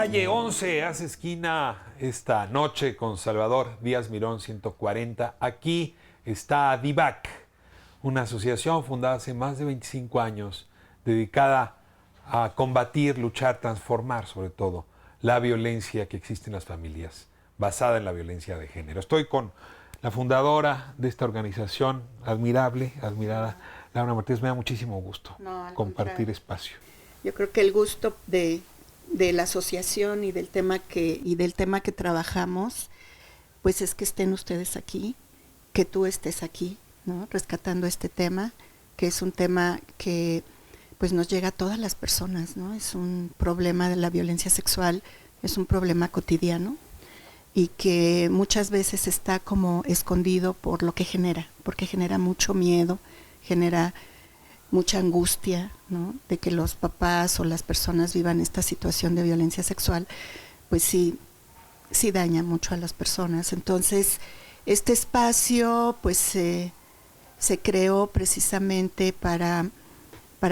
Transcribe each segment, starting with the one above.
Calle 11 hace esquina esta noche con Salvador Díaz Mirón 140. Aquí está DIVAC, una asociación fundada hace más de 25 años dedicada a combatir, luchar, transformar sobre todo la violencia que existe en las familias, basada en la violencia de género. Estoy con la fundadora de esta organización, admirada, Laura Martínez. Me da muchísimo gusto compartir espacio. Yo creo que el gusto de la asociación y del tema que trabajamos, pues es que estén ustedes aquí, que tú estés aquí, ¿no? Rescatando este tema, que es un tema que pues nos llega a todas las personas, ¿no? Es un problema de la violencia sexual, es un problema cotidiano y que muchas veces está como escondido por lo que genera, porque genera mucho miedo, genera mucha angustia, ¿no? De que los papás o las personas vivan esta situación de violencia sexual, pues sí daña mucho a las personas. Entonces, este espacio pues se creó precisamente para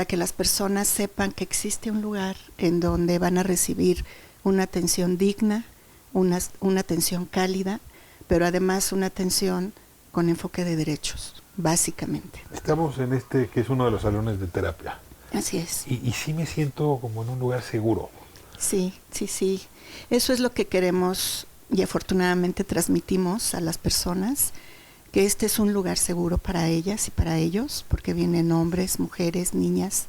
que las personas sepan que existe un lugar en donde van a recibir una atención digna, una atención cálida, pero además una atención con enfoque de derechos, básicamente. Estamos en este que es uno de los salones de terapia. Así es. Y sí me siento como en un lugar seguro. Sí. Eso es lo que queremos y afortunadamente transmitimos a las personas, que este es un lugar seguro para ellas y para ellos, porque vienen hombres, mujeres, niñas,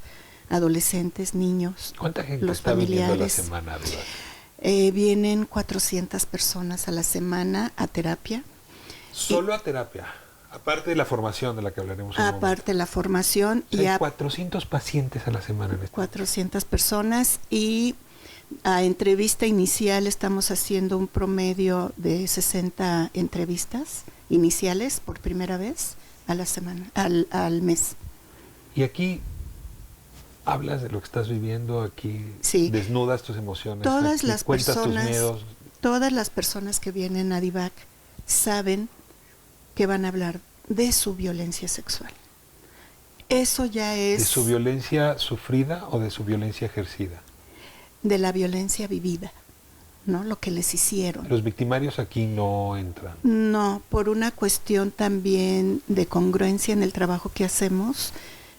adolescentes, niños, ¿Cuánta gente los está familiares. viniendo a la semana, Diva? Vienen 400 personas a la semana a terapia. Solo a terapia, aparte de la formación de la que hablaremos en un momento. Aparte de la formación. O sea, hay 400 pacientes a la semana en este 400 personas y a entrevista inicial estamos haciendo un promedio de 60 entrevistas iniciales por primera vez a la semana, al mes. Y aquí hablas de lo que estás viviendo, aquí sí. Desnudas tus emociones, todas las cuentas personas, tus miedos. Todas las personas que vienen a DIVAC saben que van a hablar de su violencia sexual. Eso ya es... ¿De su violencia sufrida o de su violencia ejercida? De la violencia vivida, ¿no? Lo que les hicieron. Los victimarios aquí no entran. No, por una cuestión también de congruencia en el trabajo que hacemos,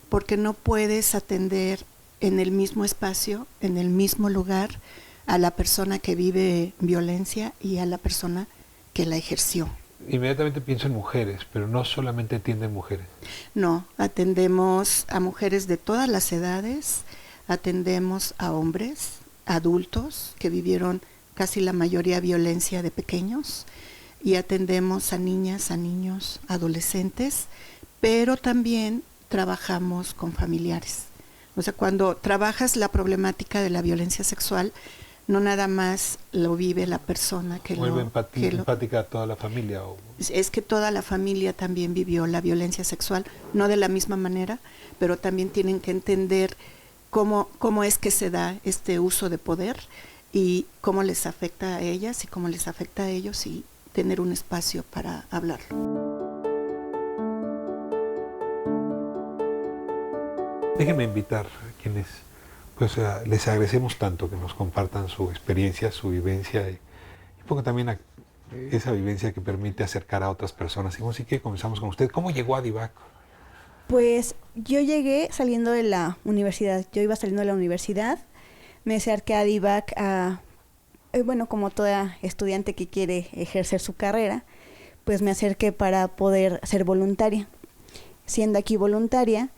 porque no puedes atender en el mismo espacio, en el mismo lugar, a la persona que vive violencia y a la persona que la ejerció. Inmediatamente pienso en mujeres, pero no solamente atienden mujeres. No, atendemos a mujeres de todas las edades, atendemos a hombres, adultos que vivieron casi la mayoría violencia de pequeños, y atendemos a niñas, a niños, adolescentes, pero también trabajamos con familiares. O sea, cuando trabajas la problemática de la violencia sexual, no nada más lo vive la persona que vuelve empática a toda la familia. Es que toda la familia también vivió la violencia sexual, no de la misma manera, pero también tienen que entender cómo es que se da este uso de poder y cómo les afecta a ellas y cómo les afecta a ellos, y tener un espacio para hablarlo. Déjenme invitar a quienes pues les agradecemos tanto que nos compartan su experiencia, su vivencia y un poco también esa vivencia que permite acercar a otras personas. Y así que comenzamos con usted. ¿Cómo llegó a DIVAC? Pues yo llegué saliendo de la universidad. Yo iba saliendo de la universidad, me acerqué a DIVAC bueno, como toda estudiante que quiere ejercer su carrera, pues me acerqué para poder ser voluntaria. Siendo aquí voluntaria,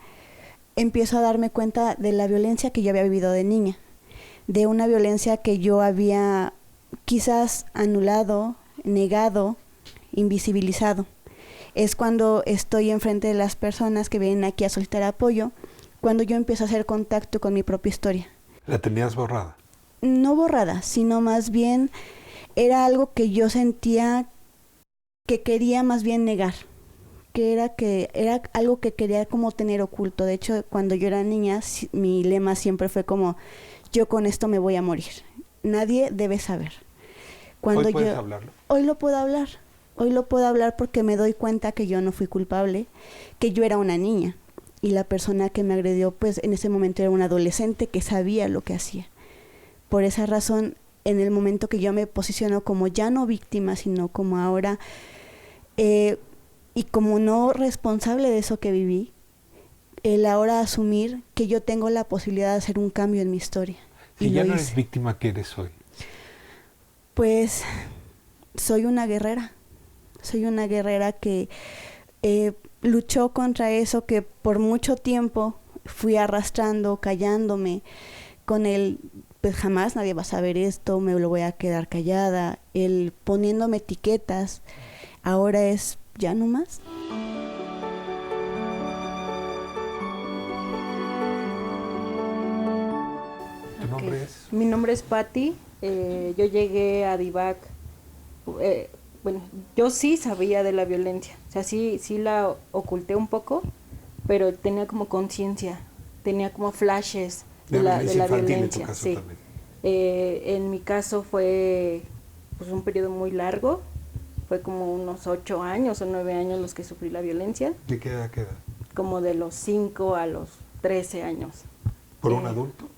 empiezo a darme cuenta de la violencia que yo había vivido de niña, de una violencia que yo había quizás anulado, negado, invisibilizado. Es cuando estoy enfrente de las personas que vienen aquí a solicitar apoyo, cuando yo empiezo a hacer contacto con mi propia historia. ¿La tenías borrada? No borrada, sino más bien era algo que yo sentía que quería más bien negar. Que era algo que quería como tener oculto. De hecho, cuando yo era niña, mi lema siempre fue como, yo con esto me voy a morir. Nadie debe saber. ¿Hoy puedes hablarlo? Hoy lo puedo hablar. Hoy lo puedo hablar porque me doy cuenta que yo no fui culpable, que yo era una niña. Y la persona que me agredió, pues en ese momento era un adolescente que sabía lo que hacía. Por esa razón, en el momento que yo me posiciono como ya no víctima, sino como ahora, y como no responsable de eso que viví, el ahora asumir que yo tengo la posibilidad de hacer un cambio en mi historia. Si y ya lo no hice. eres víctima, ¿qué eres hoy? Pues soy una guerrera. Soy una guerrera que luchó contra eso que por mucho tiempo fui arrastrando, callándome, con el pues jamás nadie va a saber esto, me lo voy a quedar callada, el poniéndome etiquetas, ahora es ya no más. ¿Tu nombre es? Mi nombre es Patti. Yo llegué a DIVAC. Bueno, yo sí sabía de la violencia. O sea, sí la oculté un poco, pero tenía como conciencia, tenía como flashes de la violencia. Sí. En mi caso fue pues un periodo muy largo. Fue como unos 8 años o 9 años los que sufrí la violencia. ¿De qué edad queda? Como de los 5 a los 13 años. ¿Por un adulto?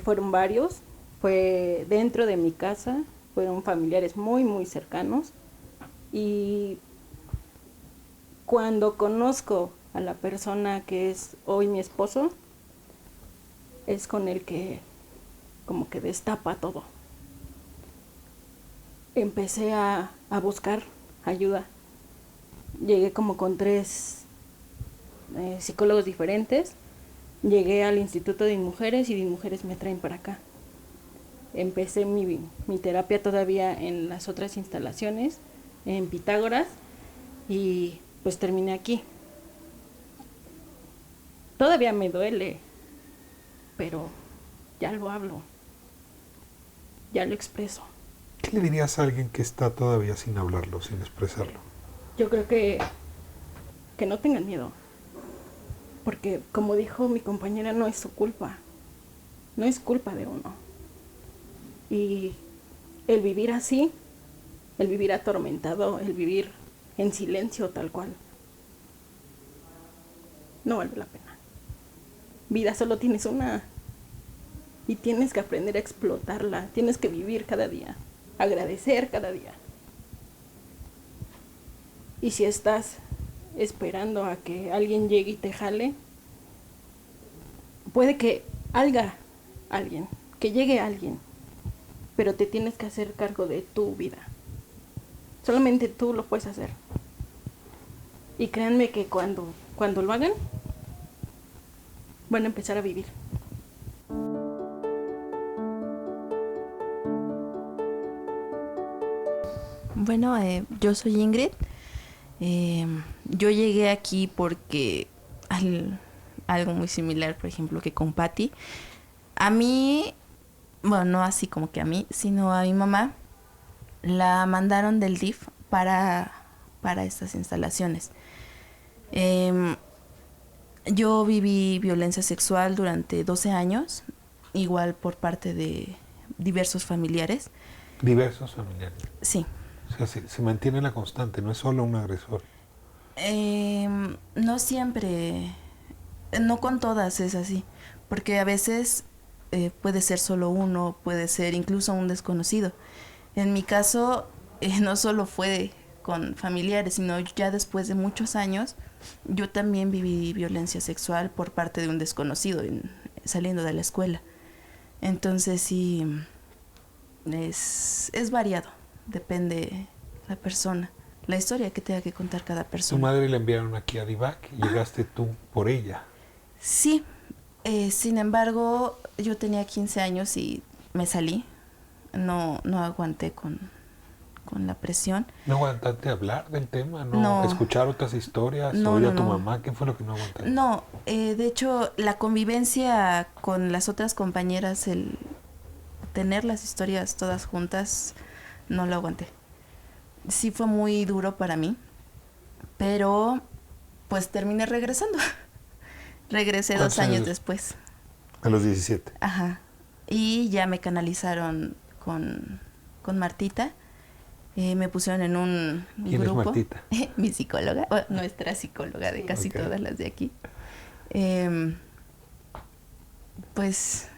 Fueron varios, fue dentro de mi casa, fueron familiares muy, muy cercanos. Y cuando conozco a la persona que es hoy mi esposo, es con el que como que destapa todo. Empecé a buscar ayuda. Llegué como con 3 psicólogos diferentes. Llegué al Instituto de Mujeres y de Mujeres me traen para acá. Empecé mi terapia todavía en las otras instalaciones, en Pitágoras, y pues terminé aquí. Todavía me duele, pero ya lo hablo, ya lo expreso. ¿Qué le dirías a alguien que está todavía sin hablarlo, sin expresarlo? Yo creo que no tengan miedo. Porque, como dijo mi compañera, no es su culpa. No es culpa de uno. Y el vivir así, el vivir atormentado, el vivir en silencio tal cual, no vale la pena. Vida solo tienes una. Y tienes que aprender a explotarla. Tienes que vivir cada día. Agradecer cada día. Y si estás esperando a que alguien llegue y te jale, puede que haya alguien, que llegue alguien, pero te tienes que hacer cargo de tu vida. Solamente tú lo puedes hacer. Y créanme que cuando lo hagan, van a empezar a vivir. Bueno, yo soy Ingrid. Yo llegué aquí porque algo muy similar, por ejemplo, que con Patti. A mí, bueno, no así como que a mí, sino a mi mamá, la mandaron del DIF para estas instalaciones. Yo viví violencia sexual durante 12 años, igual por parte de diversos familiares. ¿Diversos familiares? Sí. O sea, se mantiene la constante, no es solo un agresor. No siempre, no con todas es así, porque a veces puede ser solo uno, puede ser incluso un desconocido. En mi caso, no solo fue con familiares, sino ya después de muchos años, yo también viví violencia sexual por parte de un desconocido saliendo de la escuela. Entonces sí, es variado, depende la persona, la historia que tenga que contar cada persona. Tu madre la enviaron aquí a DIVAC y llegaste tú por ella. Sí, sin embargo, yo tenía 15 años y me salí. No aguanté con la presión. ¿No aguantaste hablar del tema? No. ¿Escuchar otras historias? No, ¿Oír a no, tu no. mamá? ¿Qué fue lo que no aguantaste? No, de hecho, la convivencia con las otras compañeras, el tener las historias todas juntas, no lo aguanté. Sí fue muy duro para mí, pero pues terminé regresando. Regresé 2 años después. A los 17. Ajá. Y ya me canalizaron con Martita. Me pusieron en un ¿Quién grupo. es Martita? Mi psicóloga, nuestra psicóloga de casi Okay. todas las de aquí. Pues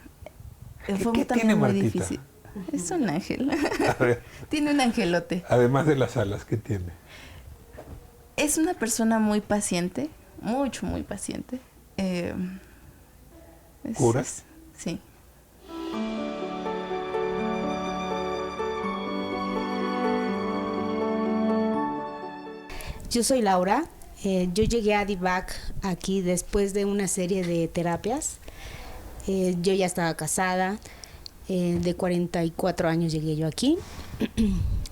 fue ¿Qué también tiene muy Martita? difícil. Es un ángel. A ver, Tiene un angelote. además de las alas que tiene. Es una persona muy paciente, mucho, muy paciente. ¿Cura? Sí. Yo soy Laura. Yo llegué a DIVAC aquí después de una serie de terapias. Yo ya estaba casada. De 44 años llegué yo aquí.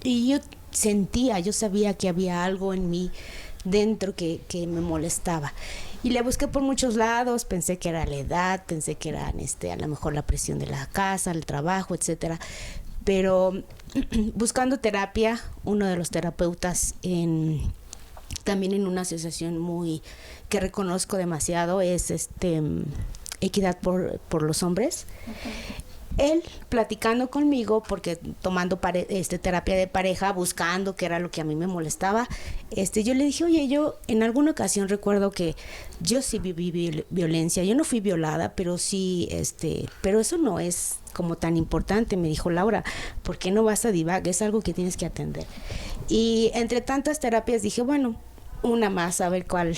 Y yo sabía que había algo en mí dentro que me molestaba. Y le busqué por muchos lados, pensé que era la edad, pensé que era a lo mejor la presión de la casa, el trabajo, etcétera. Pero buscando terapia, uno de los terapeutas también en una asociación que reconozco demasiado es Equidad por los Hombres. Él platicando conmigo, porque tomando terapia de pareja, buscando qué era lo que a mí me molestaba, yo le dije, oye, yo en alguna ocasión recuerdo que yo sí viví violencia, yo no fui violada, pero sí, pero eso no es como tan importante. Me dijo, Laura, ¿por qué no vas a DIVAC? Es algo que tienes que atender. Y entre tantas terapias dije, bueno, una más, a ver cuál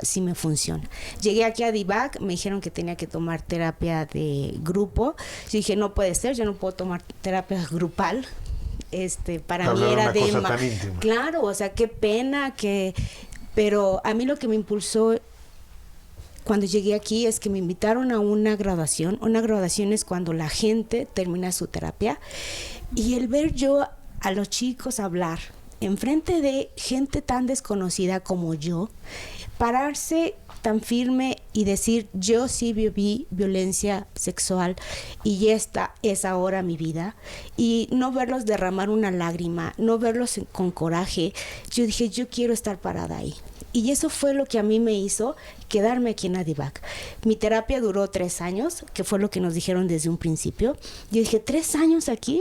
sí me funciona. Llegué aquí a DIVAC, me dijeron que tenía que tomar terapia de grupo. Yo dije, no puede ser, yo no puedo tomar terapia grupal. Para mí era de claro, o sea, qué pena pero a mí lo que me impulsó cuando llegué aquí es que me invitaron a una graduación. Una graduación es cuando la gente termina su terapia, y el ver yo a los chicos hablar enfrente de gente tan desconocida como yo, pararse tan firme y decir, yo sí viví violencia sexual y esta es ahora mi vida, y no verlos derramar una lágrima, no verlos con coraje, yo dije, yo quiero estar parada ahí. Y eso fue lo que a mí me hizo quedarme aquí en DIVAC. Mi terapia duró 3 años, que fue lo que nos dijeron desde un principio. Yo dije, 3 años aquí,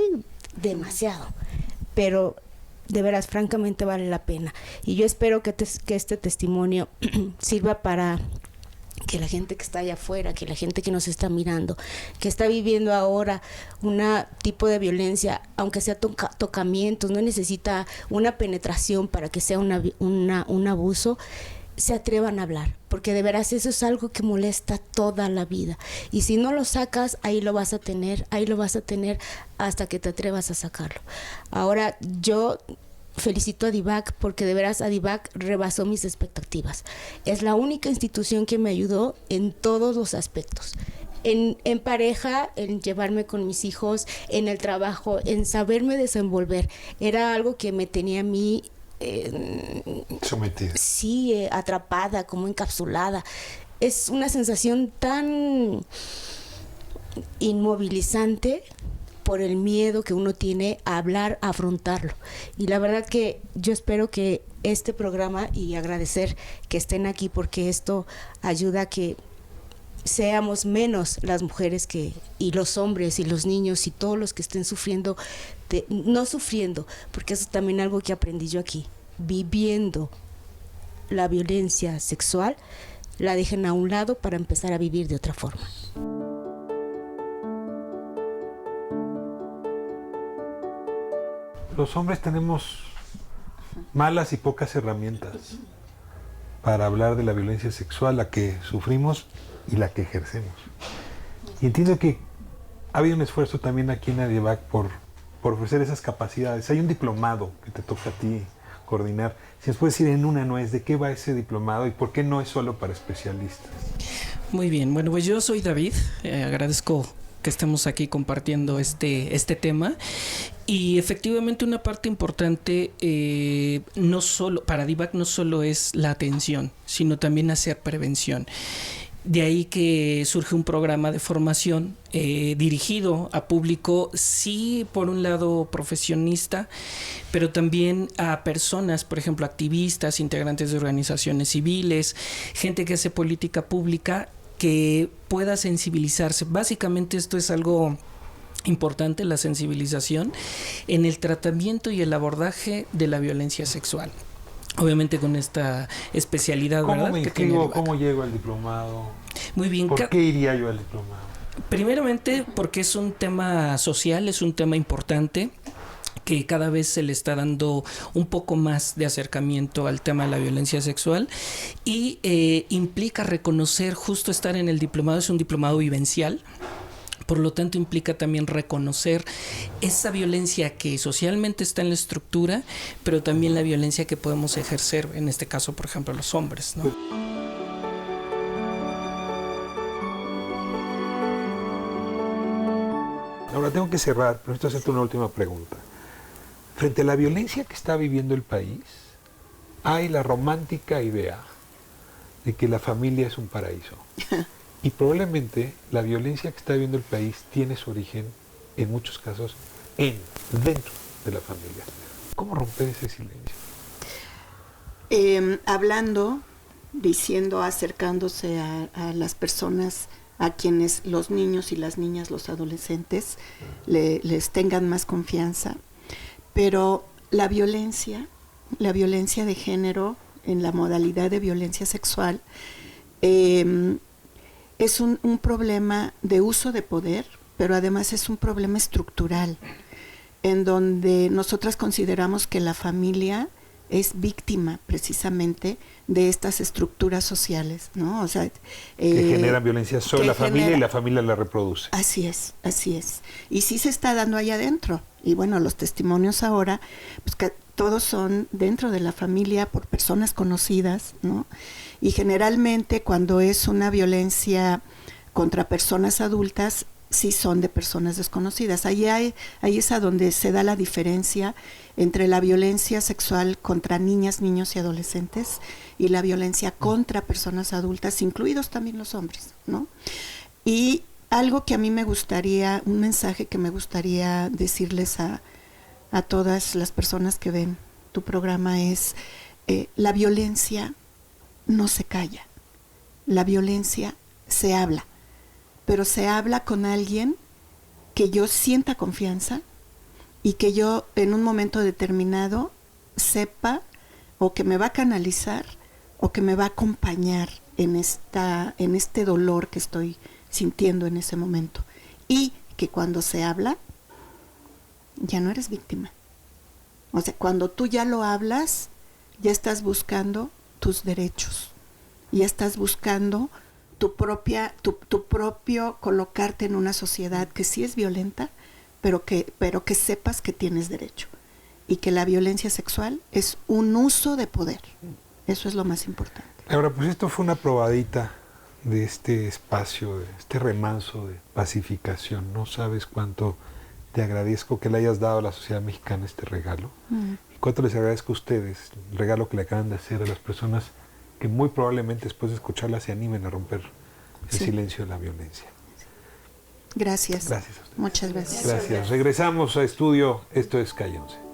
demasiado. Pero de veras, francamente vale la pena. Y yo espero que este testimonio sirva para que la gente que está allá afuera, que la gente que nos está mirando, que está viviendo ahora un tipo de violencia, aunque sea tocamientos, no necesita una penetración para que sea un abuso, se atrevan a hablar, porque de veras eso es algo que molesta toda la vida. Y si no lo sacas, ahí lo vas a tener hasta que te atrevas a sacarlo. Ahora, yo felicito a DIVAC porque de veras a DIVAC rebasó mis expectativas. Es la única institución que me ayudó en todos los aspectos. En pareja, en llevarme con mis hijos, en el trabajo, en saberme desenvolver. Era algo que me tenía a mí sometida. Sí, atrapada, como encapsulada. Es una sensación tan inmovilizante por el miedo que uno tiene a hablar, a afrontarlo. Y la verdad que yo espero que este programa, y agradecer que estén aquí porque esto ayuda a que seamos menos las mujeres y los hombres y los niños y todos los que estén sufriendo, no sufriendo, porque eso es también algo que aprendí yo aquí, viviendo la violencia sexual, la dejen a un lado para empezar a vivir de otra forma. Los hombres tenemos malas y pocas herramientas para hablar de la violencia sexual, la que sufrimos y la que ejercemos. Y entiendo que ha habido un esfuerzo también aquí en DIVAC por ofrecer esas capacidades. Hay un diplomado que te toca a ti coordinar. Si nos puedes decir en una nuez, ¿de qué va ese diplomado y por qué no es solo para especialistas? Muy bien, bueno, pues yo soy David, agradezco que estemos aquí compartiendo este tema. Y efectivamente una parte importante no solo para DIVAC no solo es la atención, sino también hacer prevención. De ahí que surge un programa de formación dirigido a público, sí, por un lado profesionista, pero también a personas, por ejemplo, activistas, integrantes de organizaciones civiles, gente que hace política pública, que pueda sensibilizarse. Básicamente esto es algo importante, la sensibilización en el tratamiento y el abordaje de la violencia sexual. Obviamente con esta especialidad, ¿Cómo ¿verdad? me inscribo? ¿Cómo llego al diplomado? Muy bien. ¿Por qué iría yo al diplomado? Primeramente porque es un tema social, es un tema importante, que cada vez se le está dando un poco más de acercamiento al tema de la violencia sexual y implica reconocer, justo estar en el diplomado, es un diplomado vivencial. Por lo tanto, implica también reconocer esa violencia que socialmente está en la estructura, pero también la violencia que podemos ejercer, en este caso, por ejemplo, los hombres, ¿no? Ahora tengo que cerrar, pero necesito hacerte una última pregunta. Frente a la violencia que está viviendo el país, hay la romántica idea de que la familia es un paraíso. Y probablemente la violencia que está viviendo el país tiene su origen, en muchos casos, dentro de la familia. ¿Cómo romper ese silencio? Hablando, diciendo, acercándose a las personas a quienes los niños y las niñas, los adolescentes, les tengan más confianza. Pero la violencia de género, en la modalidad de violencia sexual, es un problema de uso de poder, pero además es un problema estructural, en donde nosotras consideramos que la familia es víctima precisamente de estas estructuras sociales, ¿no? O sea, que generan violencia sobre la familia y la familia la reproduce. Así es, así es. Y sí se está dando allá adentro. Y bueno, los testimonios ahora, pues que todos son dentro de la familia por personas conocidas, ¿no? Y generalmente cuando es una violencia contra personas adultas, sí son de personas desconocidas. Ahí es a donde se da la diferencia entre la violencia sexual contra niñas, niños y adolescentes y la violencia contra personas adultas, incluidos también los hombres, ¿no? Y algo que a mí me gustaría, un mensaje que me gustaría decirles a todas las personas que ven tu programa es, la violencia no se calla, la violencia se habla, pero se habla con alguien que yo sienta confianza y que yo en un momento determinado sepa o que me va a canalizar o que me va a acompañar en este dolor que estoy sintiendo en ese momento. Y que cuando se habla, ya no eres víctima. O sea, cuando tú ya lo hablas, ya estás buscando tus derechos, ya estás buscando tu propio colocarte en una sociedad que sí es violenta, pero que sepas que tienes derecho y que la violencia sexual es un uso de poder. Eso es lo más importante. Ahora, pues esto fue una probadita de este espacio, de este remanso de pacificación. No sabes cuánto te agradezco que le hayas dado a la sociedad mexicana este regalo. Y cuánto les agradezco a ustedes el regalo que le acaban de hacer a las personas que muy probablemente después de escucharla se animen a romper el silencio de la violencia. Gracias. Gracias a ustedes. Muchas gracias. Gracias. Regresamos a estudio. Esto es Calle 11.